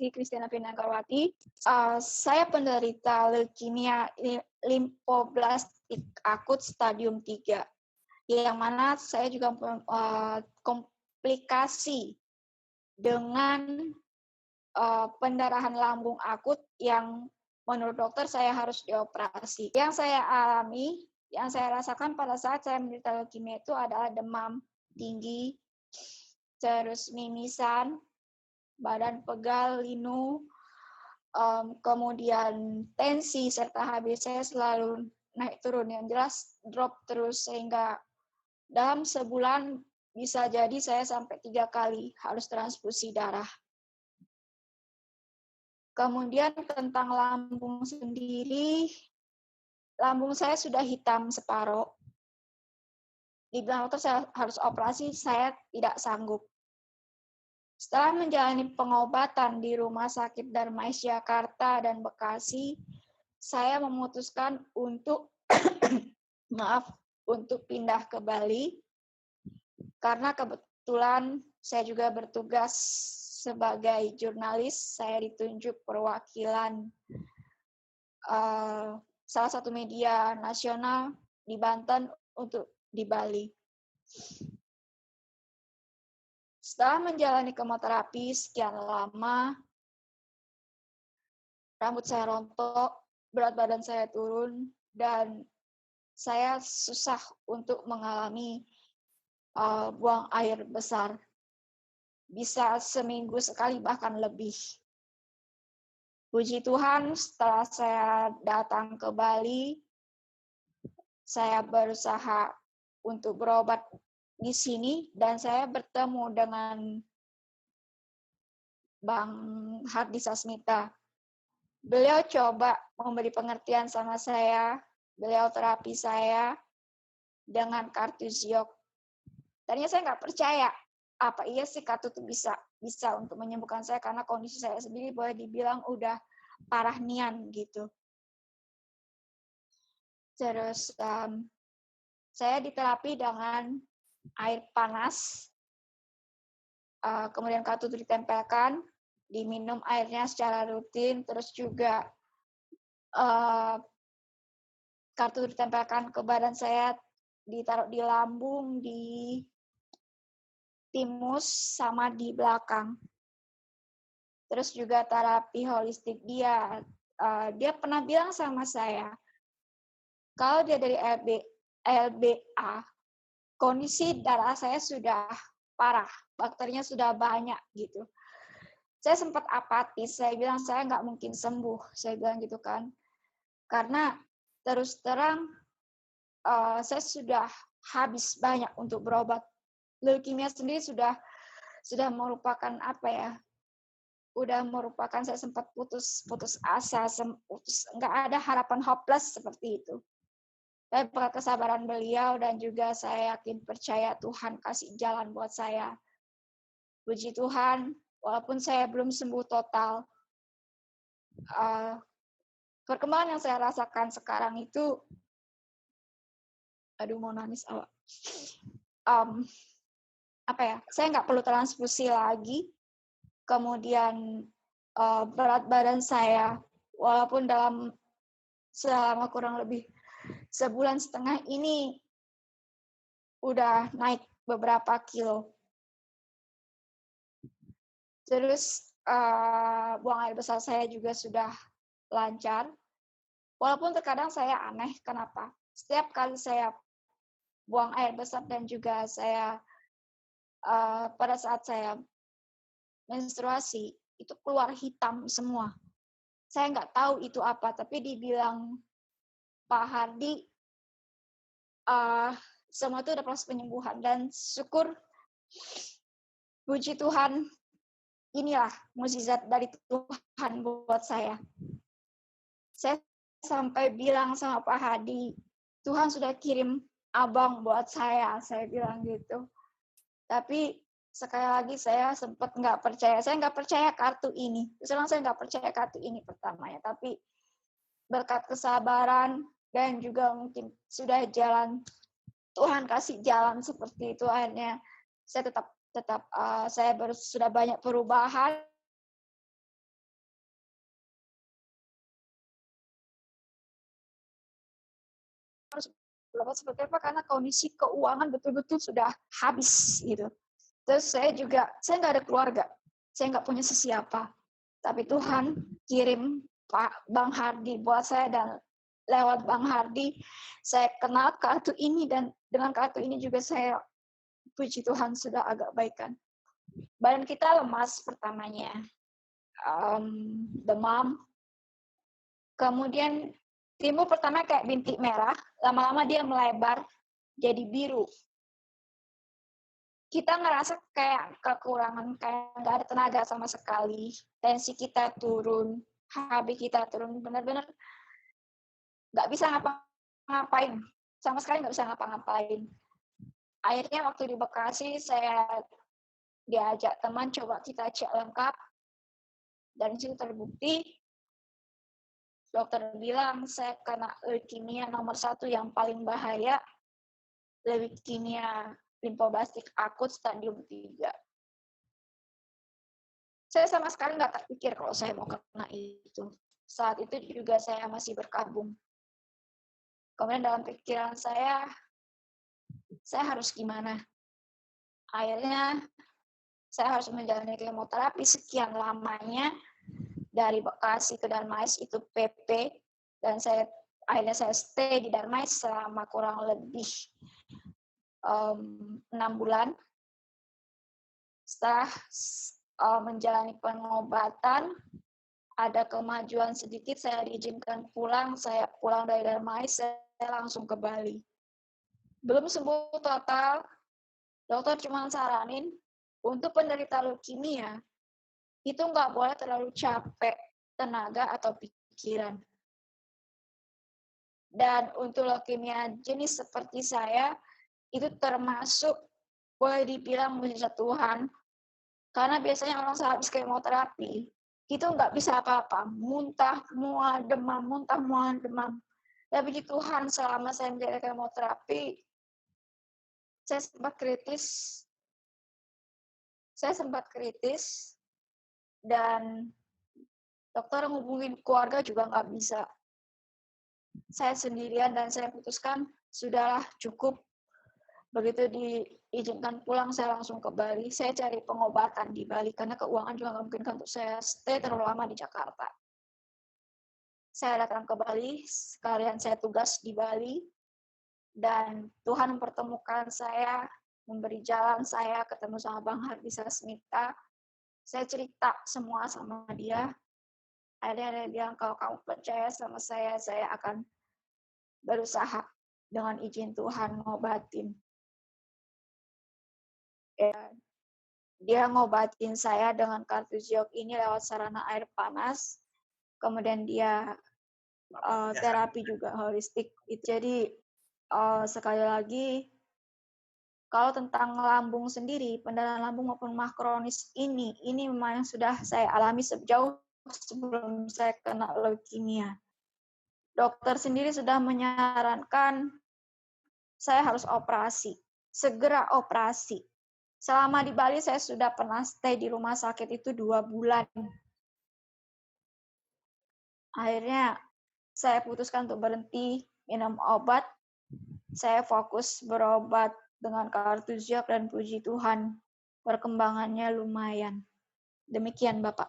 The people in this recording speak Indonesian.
Didi Kristiana Pinanggarwati. Saya penderita leukemia limfoblastik akut stadium 3, yang mana saya juga komplikasi dengan pendarahan lambung akut yang menurut dokter saya harus dioperasi. Yang saya alami, yang saya rasakan pada saat saya menderita leukemia itu adalah demam tinggi, terus mimisan, badan pegal, linu, kemudian tensi serta HB saya selalu naik turun, yang jelas drop terus, sehingga dalam sebulan bisa jadi saya sampai 3 kali harus transfusi darah. Kemudian tentang lambung sendiri, lambung saya sudah hitam separuh. Dibilang dokter saya harus operasi, saya tidak sanggup. Setelah menjalani pengobatan di Rumah Sakit Darmais Jakarta dan Bekasi, saya memutuskan untuk untuk pindah ke Bali, karena kebetulan saya juga bertugas sebagai jurnalis. Saya ditunjuk perwakilan salah satu media nasional di Banten untuk di Bali. Setelah menjalani kemoterapi sekian lama, rambut saya rontok, berat badan saya turun, dan saya susah untuk mengalami buang air besar. Bisa seminggu sekali, bahkan lebih. Puji Tuhan, setelah saya datang ke Bali, saya berusaha untuk berobat di sini, dan saya bertemu dengan Bang Hardi Sasmita. Beliau coba memberi pengertian sama saya, beliau terapi saya dengan kartu Ziok. Tadinya saya nggak percaya, apa iya sih kartu itu bisa untuk menyembuhkan saya, karena kondisi saya sendiri boleh dibilang udah parah nian gitu. Terus saya diterapi dengan air panas, kemudian kartu itu ditempelkan, diminum airnya secara rutin, terus juga kartu ditempelkan ke badan saya, ditaruh di lambung, di timus, sama di belakang. Terus juga terapi holistik dia pernah bilang sama saya, kalau dia dari LBA, kondisi darah saya sudah parah, bakterinya sudah banyak gitu. Saya sempat apatis, saya bilang saya nggak mungkin sembuh, saya bilang gitu kan. Karena terus terang saya sudah habis banyak untuk berobat. Leukemia sendiri sudah merupakan udah merupakan saya sempat putus asa, nggak ada harapan, hopeless seperti itu. Saya berkat kesabaran beliau dan juga saya yakin percaya Tuhan kasih jalan buat saya. Puji Tuhan, walaupun saya belum sembuh total, perkembangan yang saya rasakan sekarang itu, mau nangis awak. Saya nggak perlu transfusi lagi. Kemudian berat badan saya, walaupun selama kurang lebih sebulan setengah ini udah naik beberapa kilo. Terus buang air besar saya juga sudah lancar. Walaupun terkadang saya aneh kenapa. Setiap kali saya buang air besar dan juga saya pada saat saya menstruasi, itu keluar hitam semua. Saya nggak tahu itu apa, tapi dibilang Pak Hardi, semua itu udah proses penyembuhan. Dan syukur, puji Tuhan, inilah mukjizat dari Tuhan buat saya. Saya sampai bilang sama Pak Hardi, Tuhan sudah kirim abang buat saya bilang gitu. Tapi sekali lagi saya sempat nggak percaya. Saya nggak percaya kartu ini. Saya nggak percaya kartu ini pertamanya. Tapi berkat kesabaran dan juga mungkin sudah jalan, Tuhan kasih jalan seperti itu, akhirnya saya tetap saya sudah banyak perubahan berobat seperti apa karena kondisi keuangan betul-betul sudah habis gitu. Terus saya nggak ada keluarga, saya nggak punya sesiapa. Tapi Tuhan kirim Pak Bang Hardi buat saya, dan lewat Bang Hardi saya kenal kartu ini, dan dengan kartu ini juga saya, puji Tuhan, sudah agak baikan. Badan kita lemas pertamanya, demam, kemudian timbul pertama kayak bintik merah, lama-lama dia melebar jadi biru. Kita ngerasa kayak kekurangan, kayak nggak ada tenaga sama sekali, tensi kita turun, HB kita turun, benar-benar nggak bisa ngapa-ngapain, sama sekali nggak bisa ngapa-ngapain. Akhirnya waktu di Bekasi saya diajak teman, coba kita cek lengkap, dan itu terbukti. Dokter bilang saya kena leukemia nomor 1 yang paling bahaya, leukemia limfoblastik akut stadium 3. Saya sama sekali nggak terpikir kalau saya mau kena itu. Saat itu juga saya masih berkabung. Kemudian dalam pikiran saya harus gimana? Akhirnya saya harus menjalani kemoterapi sekian lamanya, dari Bekasi ke Darmais itu PP, dan akhirnya saya stay di Darmais selama kurang lebih 6 bulan. Setelah menjalani pengobatan, ada kemajuan sedikit, saya diizinkan pulang. Saya pulang dari Darmais, saya langsung ke Bali. Belum sembuh total, dokter cuma saranin untuk penderita leukemia itu nggak boleh terlalu capek tenaga atau pikiran. Dan untuk leukemia jenis seperti saya, itu termasuk boleh dibilang mujizat Tuhan. Karena biasanya orang sehabis kemoterapi, itu nggak bisa apa-apa. Muntah, mual, demam, muntah, mual, demam. Tapi di Tuhan, selama saya menjalani kemoterapi, saya sempat kritis, dan dokter ngubungin keluarga juga nggak bisa. Saya sendirian, dan saya putuskan, sudahlah, cukup. Begitu diizinkan pulang, saya langsung ke Bali. Saya cari pengobatan di Bali, karena keuangan juga nggak mungkin untuk saya stay terlalu lama di Jakarta. Saya datang ke Bali, sekalian saya tugas di Bali, dan Tuhan mempertemukan saya, memberi jalan saya ketemu sama Bang Hardi Sasmita. Saya cerita semua sama dia. Akhirnya dia bilang, kalau kamu percaya sama saya akan berusaha dengan izin Tuhan ngobatin. Ya, dia ngobatin saya dengan kartusiok ini lewat sarana air panas. Kemudian dia terapi juga holistik. Jadi sekali lagi, kalau tentang lambung sendiri, pendarahan lambung maupun mah kronis ini memang yang sudah saya alami sejauh sebelum saya kena leukemia. Dokter sendiri sudah menyarankan saya harus operasi, segera operasi. Selama di Bali saya sudah pernah stay di rumah sakit itu 2 bulan. Akhirnya saya putuskan untuk berhenti minum obat. Saya fokus berobat dengan kartusiok, dan puji Tuhan perkembangannya lumayan. Demikian Bapak.